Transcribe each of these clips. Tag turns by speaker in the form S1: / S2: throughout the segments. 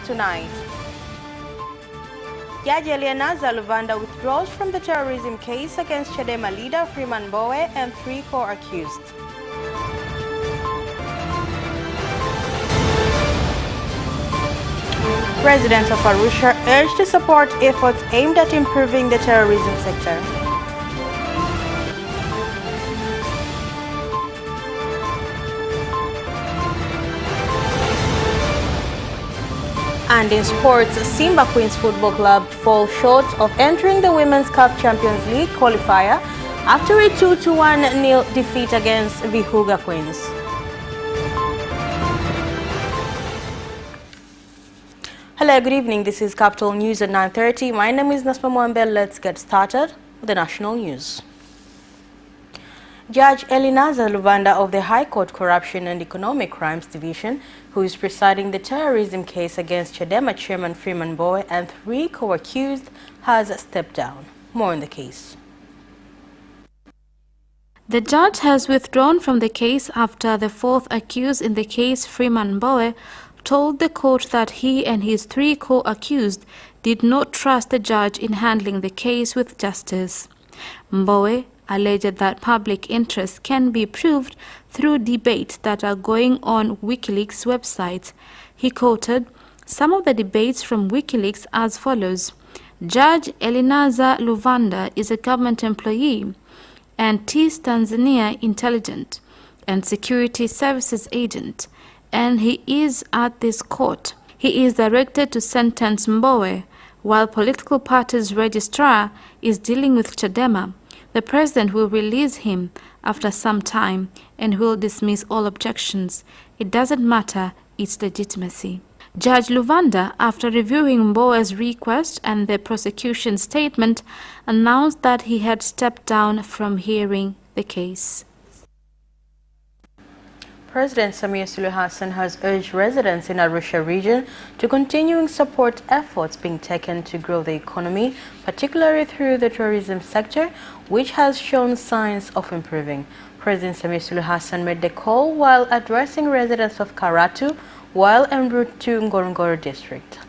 S1: tonight. Judge Luvanda withdraws from the terrorism case against Chadema leader Freeman Mbowe and 3 co-accused. Residents of Arusha urge to support efforts aimed at improving the terrorism sector. And in sports, Simba Queens Football Club fall short of entering the Women's CAF Champions League qualifier after a 2-1 defeat against Vihuga Queens. Hello, good evening. This is Capital News at 9:30. My name is MWANZA. Let's get started with the national news. Judge Luvanda of the High Court Corruption and Economic Crimes Division, who is presiding the terrorism case against Chadema Chairman Freeman Mbowe and 3 co-accused, has stepped down. More on the case.
S2: The judge has withdrawn from the case after the 4th accused in the case, Freeman Mbowe, told the court that he and his 3 co-accused did not trust the judge in handling the case with justice. Mbowe alleged that public interest can be proved through debates that are going on WikiLeaks website. He quoted some of the debates from WikiLeaks as follows: Judge Luvanda is a government employee and East Tanzania intelligence and security services agent, and he is at this court. He is directed to sentence Mbowe, while political parties registrar is dealing with Chadema. The president will release him after some time and will dismiss all objections. It doesn't matter its legitimacy. Judge Luvanda, after reviewing Mbowe's request and the prosecution statement, announced that he had stepped down from hearing the case.
S1: President Samia Suluhu Hassan has urged residents in Arusha region to continue support efforts being taken to grow the economy, particularly through the tourism sector, which has shown signs of improving. President Samia Suluhu Hassan made the call while addressing residents of Karatu while en route to Ngorongoro district.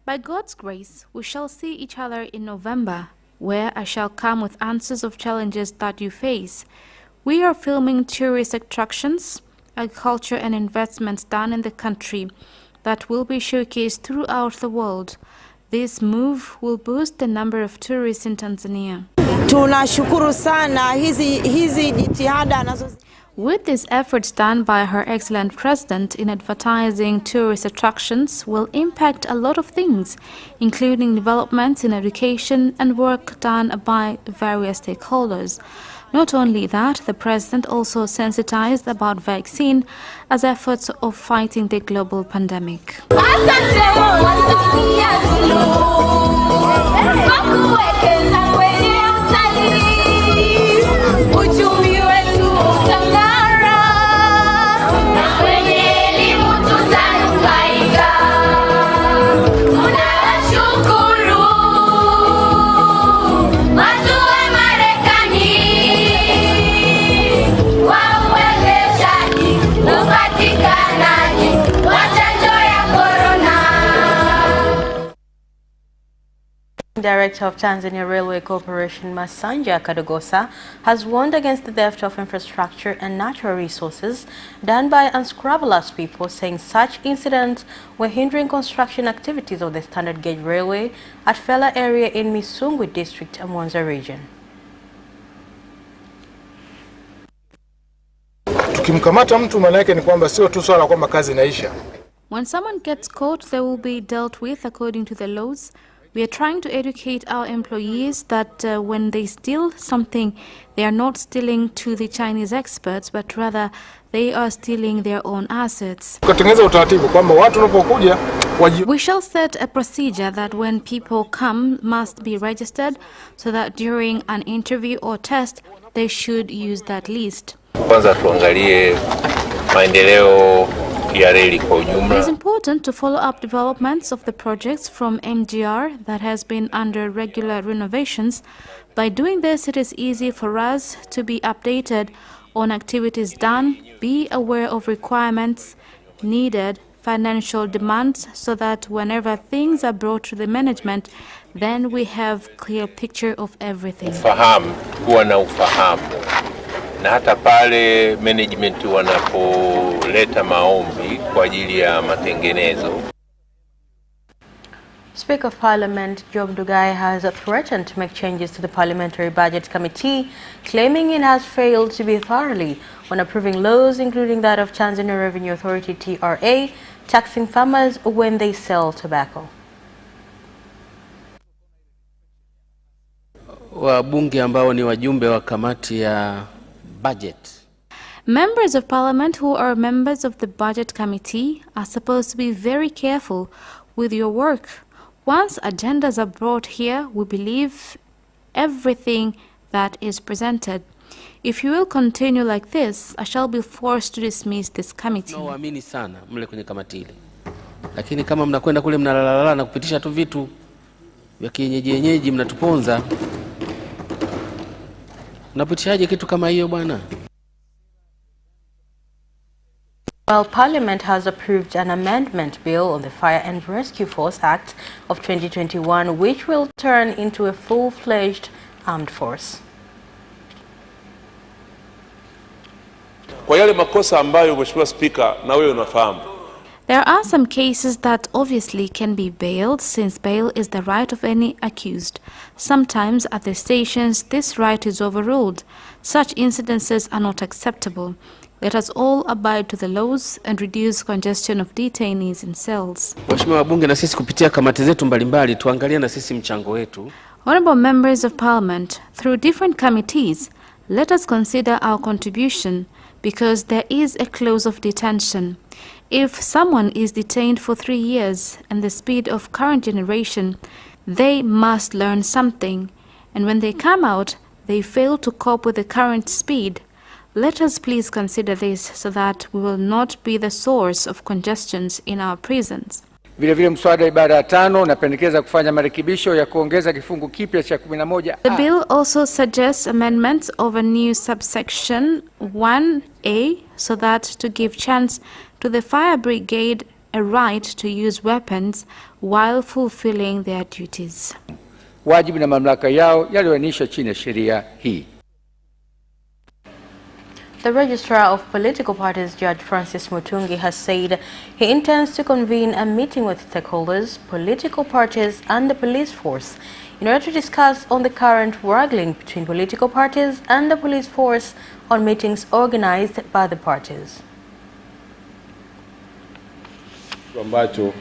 S2: By God's grace, we shall see each other in November, where I shall come with answers of challenges that you face. We are filming tourist attractions, agriculture and investments done in the country that will be showcased throughout the world. This move will boost the number of tourists in Tanzania.
S3: Tunashukuru sana hizi jitihada nazo.
S2: With these efforts done by Her Excellent President in advertising tourist attractions will impact a lot of things, including developments in education and work done by various stakeholders. Not only that, the President also sensitized about vaccine as efforts of fighting the global pandemic.
S1: Director of Tanzania Railway Corporation Masanja Kadogosa has warned against the theft of infrastructure and natural resources done by unscrupulous people, saying such incidents were hindering construction activities of the standard gauge railway at Fela area in Misungwi district, MWANZA region.
S4: Tukimkamata mtu maana yake ni kwamba sio tu swala kwamba kazi inaisha.
S2: When someone gets caught, they will be dealt with according to the laws. We are trying to educate our employees that when they steal something, they are not stealing to the Chinese experts, but rather they are stealing their own assets. We shall set a procedure that when people come must be registered, so that during an interview or test, they should use that list. It is important to follow up developments of the projects from MGR that has been under regular renovations. By doing this, it is easy for us to be updated on activities done, be aware of requirements needed, financial demands, so that whenever things are brought to the management, then we have clear picture of everything.
S5: Ufahamu, kuwa na ufahamu. Na hata pale management wanapoleta maombi kwa ajili ya matengenezo.
S1: Speaker of Parliament Job Ndugai has threatened to make changes to the Parliamentary Budget Committee, claiming it has failed to be thoroughly on approving laws, including that of Tanzania Revenue Authority TRA, taxing farmers when they sell tobacco.
S6: Wabunge ambao ni wajumbe wa kamati ya budget.
S2: Members of Parliament who are members of the Budget Committee are supposed to be very careful with your work. Once agendas are brought here, we believe everything that is presented. If you will continue like this, I shall be forced to dismiss this committee.
S6: No, amini sana mle kwenye kamati ile. Lakini kama mnakwenda kule mnalalala na kupitisha tu vitu vya kienyeji mnatuponza. Mnapitishaje kitu kama hiyo bwana?
S1: While Parliament has approved an amendment bill on the Fire and Rescue Force Act of 2021, which will turn into a full-fledged armed force.
S7: Kwa yale makosa ambayo Mheshimiwa Speaker na wewe unafahamu.
S2: There are some cases that obviously can be bailed, since bail is the right of any accused. Sometimes at the stations this right is overruled. Such incidences are not acceptable. Let us all abide to the laws and reduce congestion of detainees in cells.
S6: Mheshimiwa wabunge, na sisi kupitia kamati zetu mbalimbali tuangalie na sisi mchango wetu.
S2: Honorable members of Parliament, through different committees, let us consider our contribution, because there is a clause of detention. If someone is detained for 3 years and the speed of current generation, they must learn something, and when they come out, they fail to cope with the current speed. Let us please consider this so that we will not be the source of congestions in our prisons.
S8: Vile vile mswada ibara ya 5 unapendekeza kufanya marekebisho ya kuongeza kifungu kipya cha 11.
S2: The bill also suggests amendments of a new subsection 1A so that to give chance to the fire brigade a right to use weapons while fulfilling their duties.
S8: Wajibu na mamlaka yao yaliyoainishwa chini ya sheria hii.
S1: The Registrar of Political Parties, Judge Francis Mutungi, has said he intends to convene a meeting with stakeholders, political parties and the police force in order to discuss on the current wrangling between political parties and the police force on meetings organized by the parties.
S9: Ambacho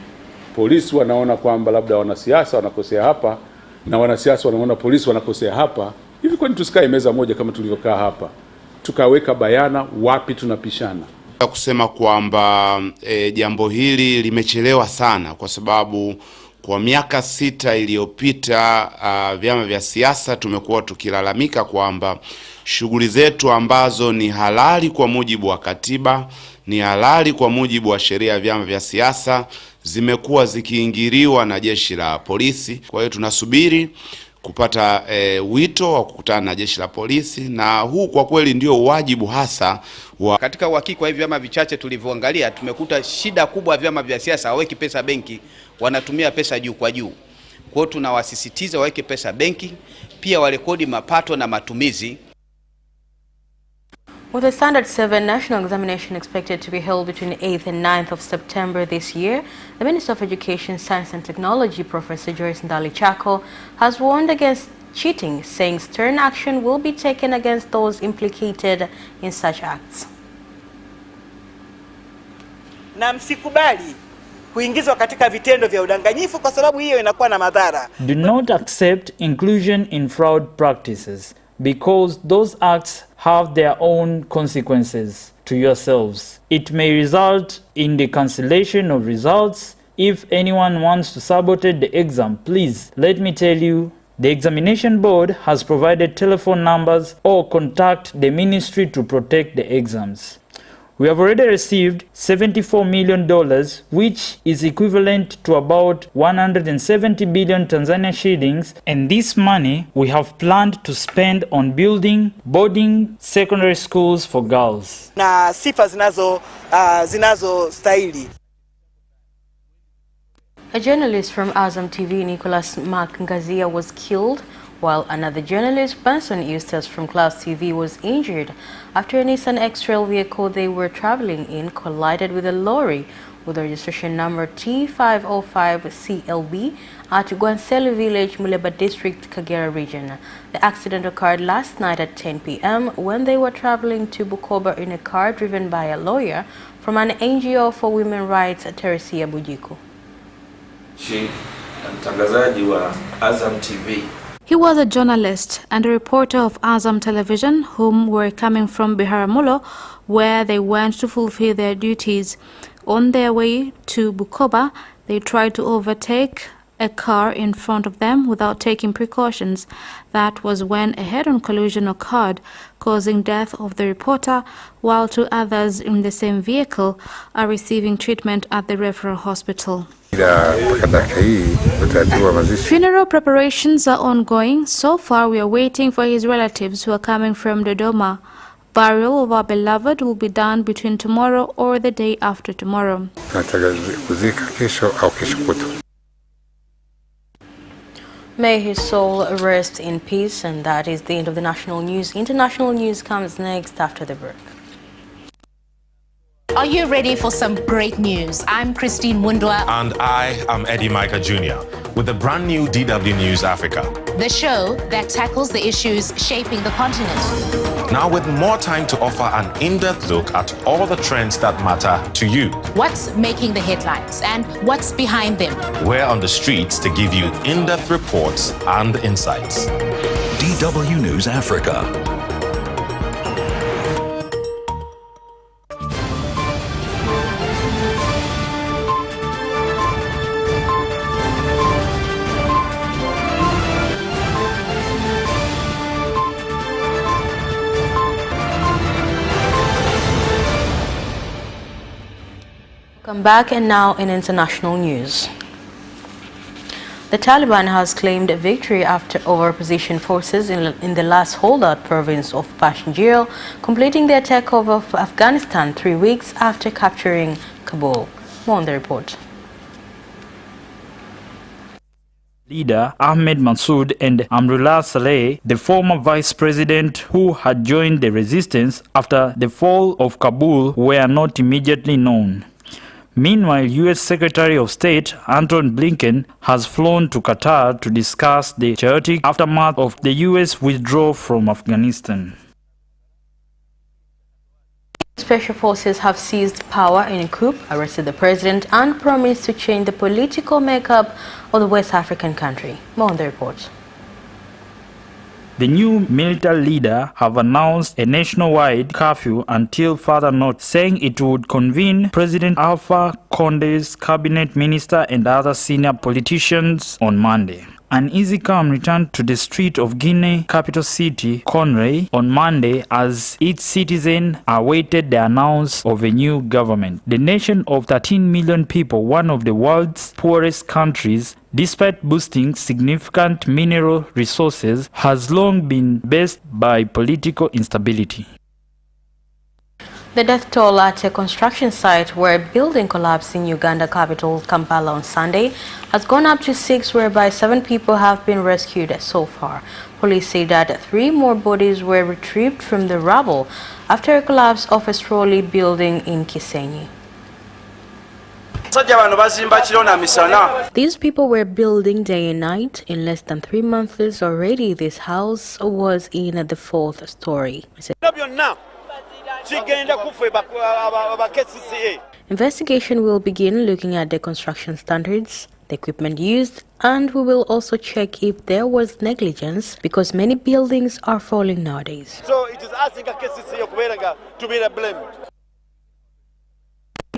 S9: polisi wanaona kwamba labda wanasiasa wanakosea hapa na wanasiasa wanaona polisi wanakosea hapa, hivi kwani tusikae meza moja kama tulivyokaa hapa tukaweka bayana wapi tunapishana?
S10: Kusema kwamba jambo hili limechelewa sana, kwa sababu kwa miaka 6 iliyopita vyama vya siasa tumekuwa tukilalamika kwamba shughuli zetu ambazo ni halali kwa mujibu wa katiba, ni halali kwa mujibu wa sheria ya vyama vya siasa, zimekuwa zikiingiliwa na jeshi la polisi. Kwa hiyo tunasubiri kupata wito wa kukutana na jeshi la polisi, na huu kwa kweli ndio wajibu hasa wa
S11: katika uhakika wa hivi vyama vichache tulivyoangalia. Tumekuta shida kubwa, vyama vya siasa haweki pesa benki, wanatumia pesa juu kwa juu. Kwa hiyo tunawasisitiza waweke pesa benki, pia warekodi mapato na matumizi.
S1: With the Standard 7 national examination expected to be held between 8th and 9th of September this year, the Minister of Education, Science and Technology, Professor Joyce Ndalichako, has warned against cheating, saying stern action will be taken against those implicated in such acts.
S12: Na msikubali kuingizwa katika vitendo vya udanganyifu, kwa sababu hiyo inakuwa na madhara.
S13: Do not accept inclusion in fraud practices, because those acts have their own consequences to yourselves. It may result in the cancellation of results. If anyone wants to sabotage the exam, please let me tell you, the examination board has provided telephone numbers, or contact the ministry to protect the exams. We have already received $74 million, which is equivalent to about 170 billion Tanzania shillings, and this money we have planned to spend on building boarding secondary schools for girls.
S12: Na sifa zinazostahili.
S1: A journalist from Azam TV, Nicholas Ngazia, was killed, while another journalist, Benson Eustace from Clouds TV, was injured after a Nissan X-Trail vehicle they were traveling in collided with a lorry with the registration number T505CLB at Gwanselu Village, Muleba District, Kagera region. The accident occurred last night at 10 p.m. when they were traveling to Bukoba in a car driven by a lawyer from an NGO for women's rights, Teresia Bujiku.
S2: Azam TV. He was a journalist and a reporter of Azam Television whom were coming from Biharamulo, where they went to fulfill their duties. On their way to Bukoba, they tried to overtake a car in front of them without taking precautions. That was when a head-on collision occurred, causing death of the reporter, while two others in the same vehicle are receiving treatment at the referral hospital. Funeral preparations are ongoing. So far, we are waiting for his relatives who are coming from Dodoma. Burial of our beloved will be done between tomorrow or the day after tomorrow.
S1: May his soul rest in peace. And that is the end of the national news. International news comes next after the break.
S14: Are you ready for some great news? I'm Christine Mundwa.
S15: And I am Eddie Micah Jr. with the brand new DW News Africa,
S14: the show that tackles the issues shaping the continent.
S15: Now with more time to offer an in-depth look at all the trends that matter to you.
S14: What's making the headlines and what's behind them?
S15: We're on the streets to give you in-depth reports and insights.
S16: DW News Africa.
S1: Welcome back, and now in international news. The Taliban has claimed victory over opposition forces in the last holdout province of Pashnjir, completing their takeover of Afghanistan 3 weeks after capturing Kabul. More on the report.
S13: Leader Ahmed Massoud and Amrullah Saleh, the former vice president who had joined the resistance after the fall of Kabul, were not immediately known. Meanwhile, U.S. Secretary of State Antony Blinken has flown to Qatar to discuss the chaotic aftermath of the U.S. withdrawal from Afghanistan.
S1: Special forces have seized power in a coup, arrested the president, and promised to change the political makeup of the West African country. More on the report.
S13: The new military leader have announced a nationwide curfew until further notice, saying it would convene President Alpha Conde's cabinet minister and other senior politicians on Monday. An easy calm returned to the street of Guinea capital city, Conakry, on Monday as its citizens awaited the announcement of a new government. The nation of 13 million people, one of the world's poorest countries, despite boasting significant mineral resources, has long been based by political instability.
S1: The death toll at a construction site where a building collapsed in Uganda capital Kampala on Sunday has gone up to 6, whereby 7 people have been rescued so far. Police say that 3 more bodies were retrieved from the rubble after a collapse of a trolley building in Kisenyi. These people were building day and night. In less than 3 months already, this house was in the 4th story. Investigation will begin looking at the construction standards, the equipment used, and we will also check if there was negligence, because many buildings are falling nowadays.
S12: So it is asking KCCA to be blamed.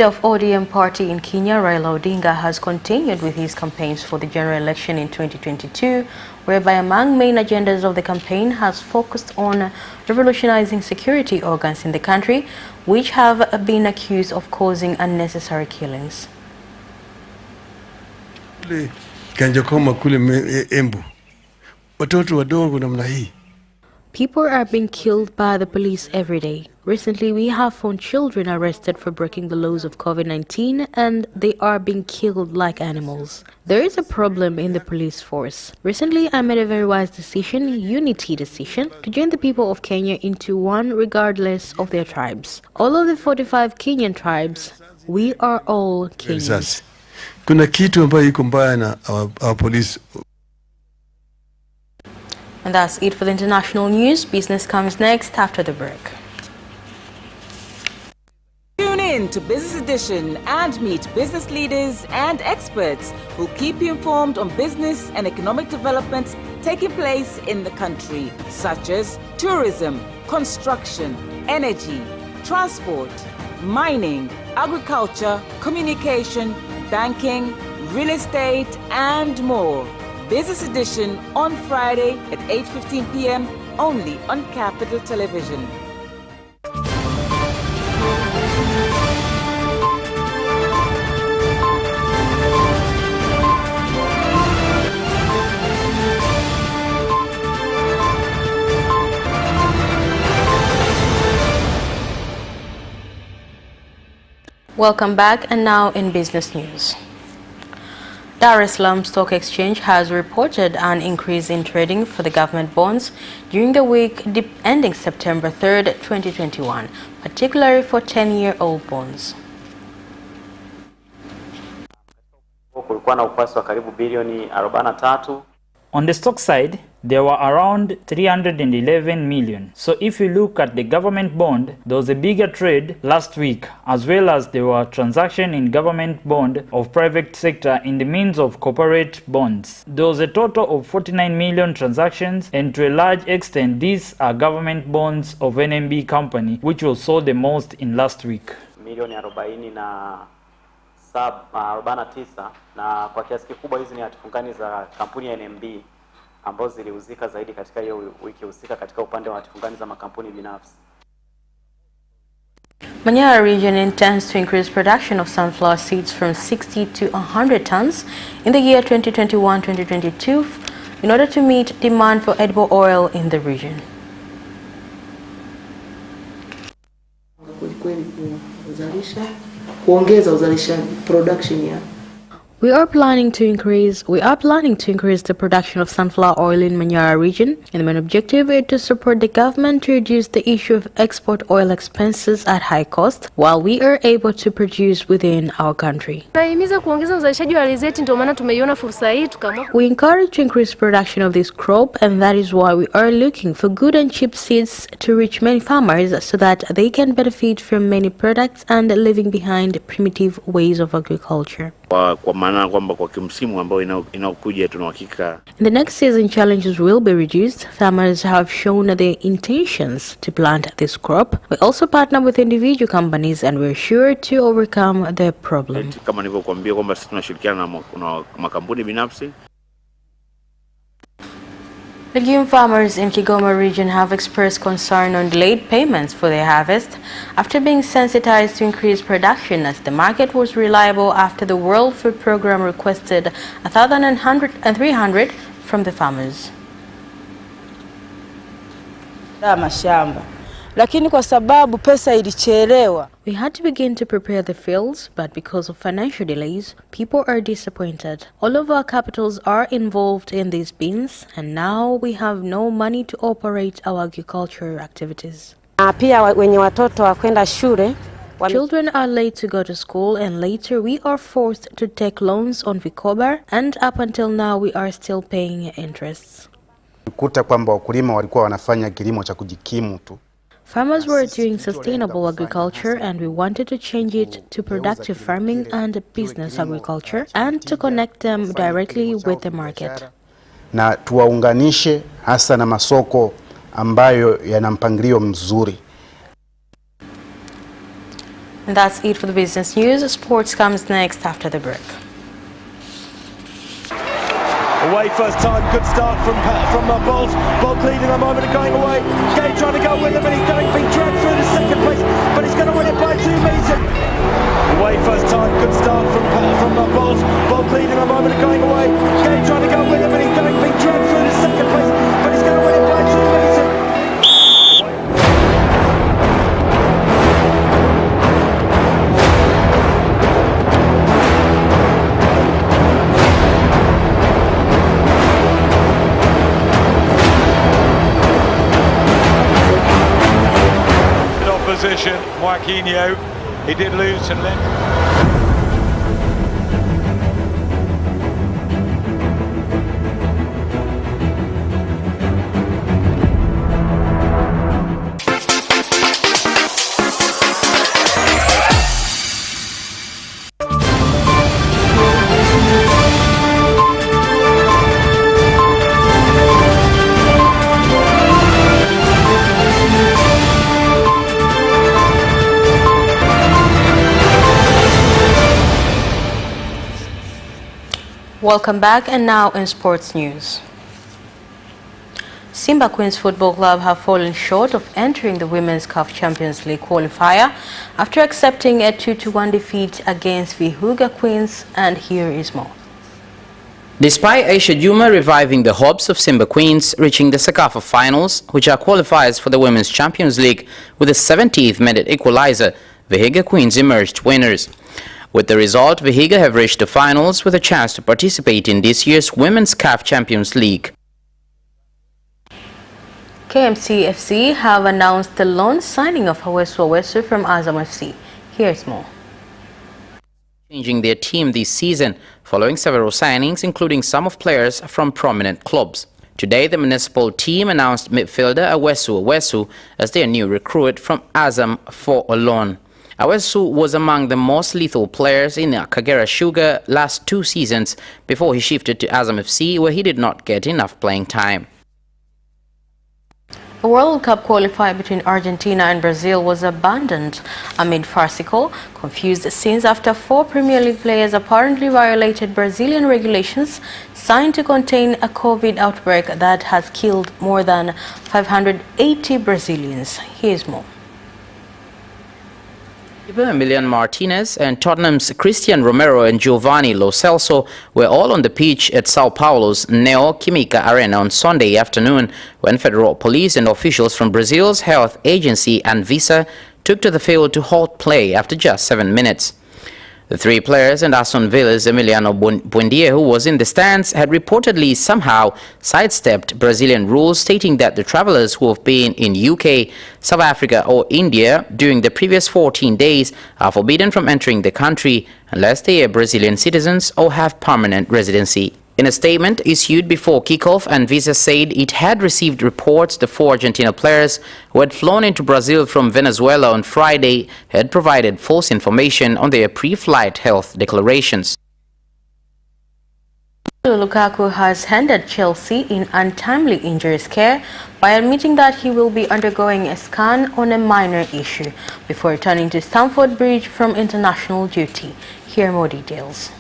S1: leader of ODM party in Kenya, Raila Odinga, has continued with his campaigns for the general election in 2022, whereby among main agendas of the campaign has focused on revolutionizing security organs in the country, which have been accused of causing unnecessary killings. People are being killed by the police every day. Recently, we have found children arrested for breaking the laws of COVID-19 and they are being killed like animals. There is a problem in the police force. Recently, I made a very wise decision, unity decision, to join the people of Kenya into one regardless of their tribes. All of the 45 Kenyan tribes, we are all Kenyans.
S17: Kuna kitu ambayo iko mbaya na our police.
S1: And that's it for the international news. Business comes next after the break.
S18: Tune in to Business Edition and meet business leaders and experts who keep you informed on business and economic developments taking place in the country, such as tourism, construction, energy, transport, mining, agriculture, communication, banking, real estate, and more. Business Edition on Friday at 8:15 p.m. only on Capital Television.
S1: Welcome back, and now in business news. Dar es Salaam Stock Exchange has reported an increase in trading for the government bonds during the week ending September 3rd, 2021, particularly for 10-year-old bonds.
S13: On the stock side, there were around 311 million. So if you look at the government bond, there was a bigger trade last week, as well as there were transactions in government bond of private sector in the means of corporate bonds. There was a total of 49 million transactions, and to a large extent, these are government bonds of NMB company, which was sold the most in last week.
S19: Milioni 49 na kwa kiasi kikubwa hizi ni hatifungani za kampuni ya NMB ambazo ziliuzika zaidi katika hiyo wiki husika katika upande wa hatifungani za makampuni binafsi.
S1: Manyara region intends to increase production of sunflower seeds from 60 to 100 tons in the year 2021-2022 in order to meet demand for edible oil in the region. We are planning to increase the production of sunflower oil in Manyara region, and the main objective is to support the government to reduce the issue of export oil expenses at high cost while we are able to produce within our country. We encourage to increase production of this crop, and that is why we are looking for good and cheap seeds to reach many farmers so that they can benefit from many products and leaving behind primitive ways of agriculture.
S20: Kwa maana kwamba kwa kimsimu ambao inaokuja tuna hakika.
S1: In the next season, challenges will be reduced. Farmers have shown their intentions to plant this crop. We also partner with individual companies and we're sure to overcome the problem.
S20: Kama nilivyokuambia kwamba sisi tunashirikiana na makampuni binafsi.
S1: Legume farmers in KIGOMA region have expressed concern on delayed payments for their harvest after being sensitized to increased production as the market was reliable after the World Food Program requested 1,300 from the farmers.
S3: Lakini kwa sababu pesa ilichelewa.
S1: We had to begin to prepare the fields, but because of financial delays, people are disappointed. All of our capitals are involved in these bins, and now we have no money to operate our agricultural activities.
S3: Pia wenye watoto wa kwenda shule.
S1: Children are late to go to school, and later we are forced to take loans on Vikoba, and up until now we are still paying interests.
S21: Kuta kwamba wakulima walikuwa wanafanya kilimo cha kujikimu tu.
S1: Farmers were doing sustainable agriculture, and we wanted to change it to productive farming and business agriculture and to connect them directly with the market.
S21: Na tuwaunganishe hasa na masoko ambayo yana mpangilio mzuri.
S1: And that's it for the business news. Sports comes next after the break.
S4: Away first time, good start from Bolt. Bolt leading a moment and going away. Gay trying to go with him, and he's being dragged through to second place, but he's going to win it by 2 meters. Away first time, good start from Bolt. Bolt leading a moment and going away. Gay trying to go with him, and he's being dragged through to second place, but he's going to win it by 2 meters. Opposition, Joaquinho, he did lose to Len.
S1: Welcome back, and now in sports news. Simba Queens Football Club have fallen short of entering the Women's CAF Champions League qualifier after accepting a 2-1 defeat against Vihiga Queens, and here is more.
S22: Despite Aisha Juma reviving the hopes of Simba Queens reaching the SACAFA finals, which are qualifiers for the Women's Champions League with a 70th minute equalizer, Vihiga Queens emerged winners. With the result, Vihiga have reached the finals with a chance to participate in this year's Women's CAF Champions League.
S1: KMC FC have announced the loan signing of Awesu from Azam FC. Here's more.
S22: Changing their team this season following several signings, including some of players from prominent clubs. Today, the municipal team announced midfielder Awesu as their new recruit from Azam for a loan. Awesu was among the most lethal players in KAGERA Sugar last 2 seasons before he shifted to Azam FC, where he did not get enough playing time.
S1: A World Cup qualifier between Argentina and Brazil was abandoned amid farcical, confused scenes after 4 Premier League players apparently violated Brazilian regulations signed to contain a COVID outbreak that has killed more than 580 Brazilians. Here's more.
S22: Emiliano Martinez and Tottenham's Christian Romero and Giovanni Lo Celso were all on the pitch at Sao Paulo's Neo Química Arena on Sunday afternoon when federal police and officials from Brazil's health agency Anvisa took to the field to halt play after just 7 minutes. The 3 players and Aston Villa's Emiliano Buendia, who was in the stands, had reportedly somehow sidestepped Brazilian rules stating that the travelers who have been in UK, South Africa or India during the previous 14 days are forbidden from entering the country unless they are Brazilian citizens or have permanent residency. In a statement issued before kickoff, Anvisa said it had received reports the 4 Argentina players who had flown into Brazil from Venezuela on Friday had provided false information on their pre-flight health declarations.
S1: Lukaku has handed Chelsea in untimely injuries care by admitting that he will be undergoing a scan on a minor issue before returning to Stamford Bridge from international duty. Here are more details.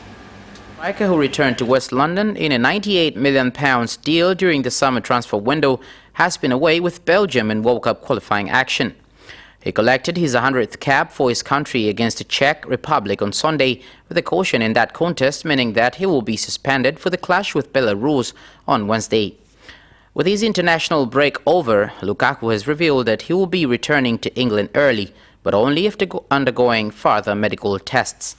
S22: Striker, who returned to West London in a £98 million deal during the summer transfer window, has been away with Belgium in World Cup qualifying action. He collected his 100th cap for his country against the Czech Republic on Sunday, with a caution in that contest meaning that he will be suspended for the clash with Belarus on Wednesday. With his international break over, Lukaku has revealed that he will be returning to England early, but only after undergoing further medical tests.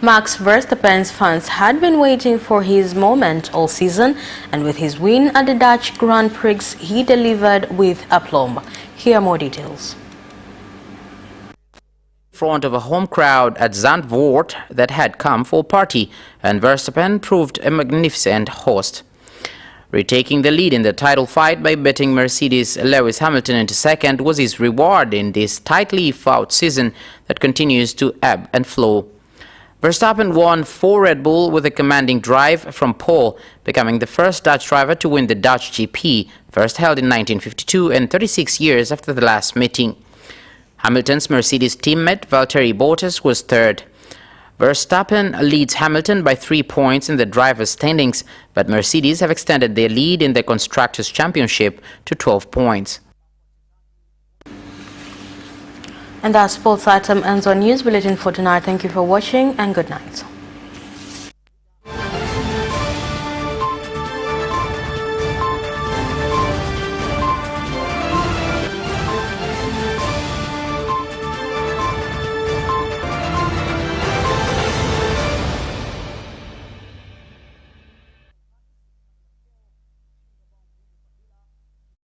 S1: Max Verstappen's fans had been waiting for his moment all season, and with his win at the Dutch Grand Prix, he delivered with aplomb. Here are more details.
S22: In front of a home crowd at Zandvoort that had come for a party, and Verstappen proved a magnificent host. Retaking the lead in the title fight by beating Mercedes' Lewis Hamilton into second was his reward in this tightly fought season that continues to ebb and flow. Verstappen won 4 Red Bull with a commanding drive from pole, becoming the first Dutch driver to win the Dutch GP, first held in 1952 and 36 years after the last meeting. Hamilton's Mercedes teammate Valtteri Bottas was third. Verstappen leads Hamilton by 3 points in the drivers' standings, but Mercedes have extended their lead in the Constructors' Championship to 12 points.
S1: And our sports item ends on News Bulletin for tonight. Thank you for watching and good night.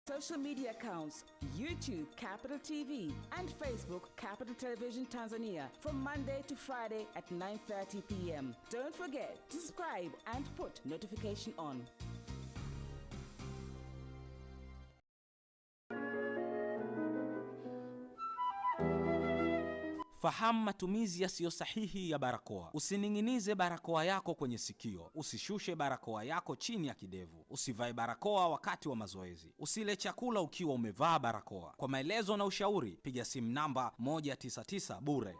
S18: Social media accounts: YouTube Capital TV and Facebook Capital Television Tanzania from Monday to Friday at 9:30 p.m. Don't forget to subscribe and put notification on.
S5: Fahamu matumizi yasiyo sahihi ya barakoa. Usining'inize barakoa yako kwenye sikio. Usishushe barakoa yako chini ya kidevu. Usivae barakoa wakati wa mazoezi. Usile chakula ukiwa umevaa barakoa. Kwa maelezo na ushauri, piga simu namba 199 bure.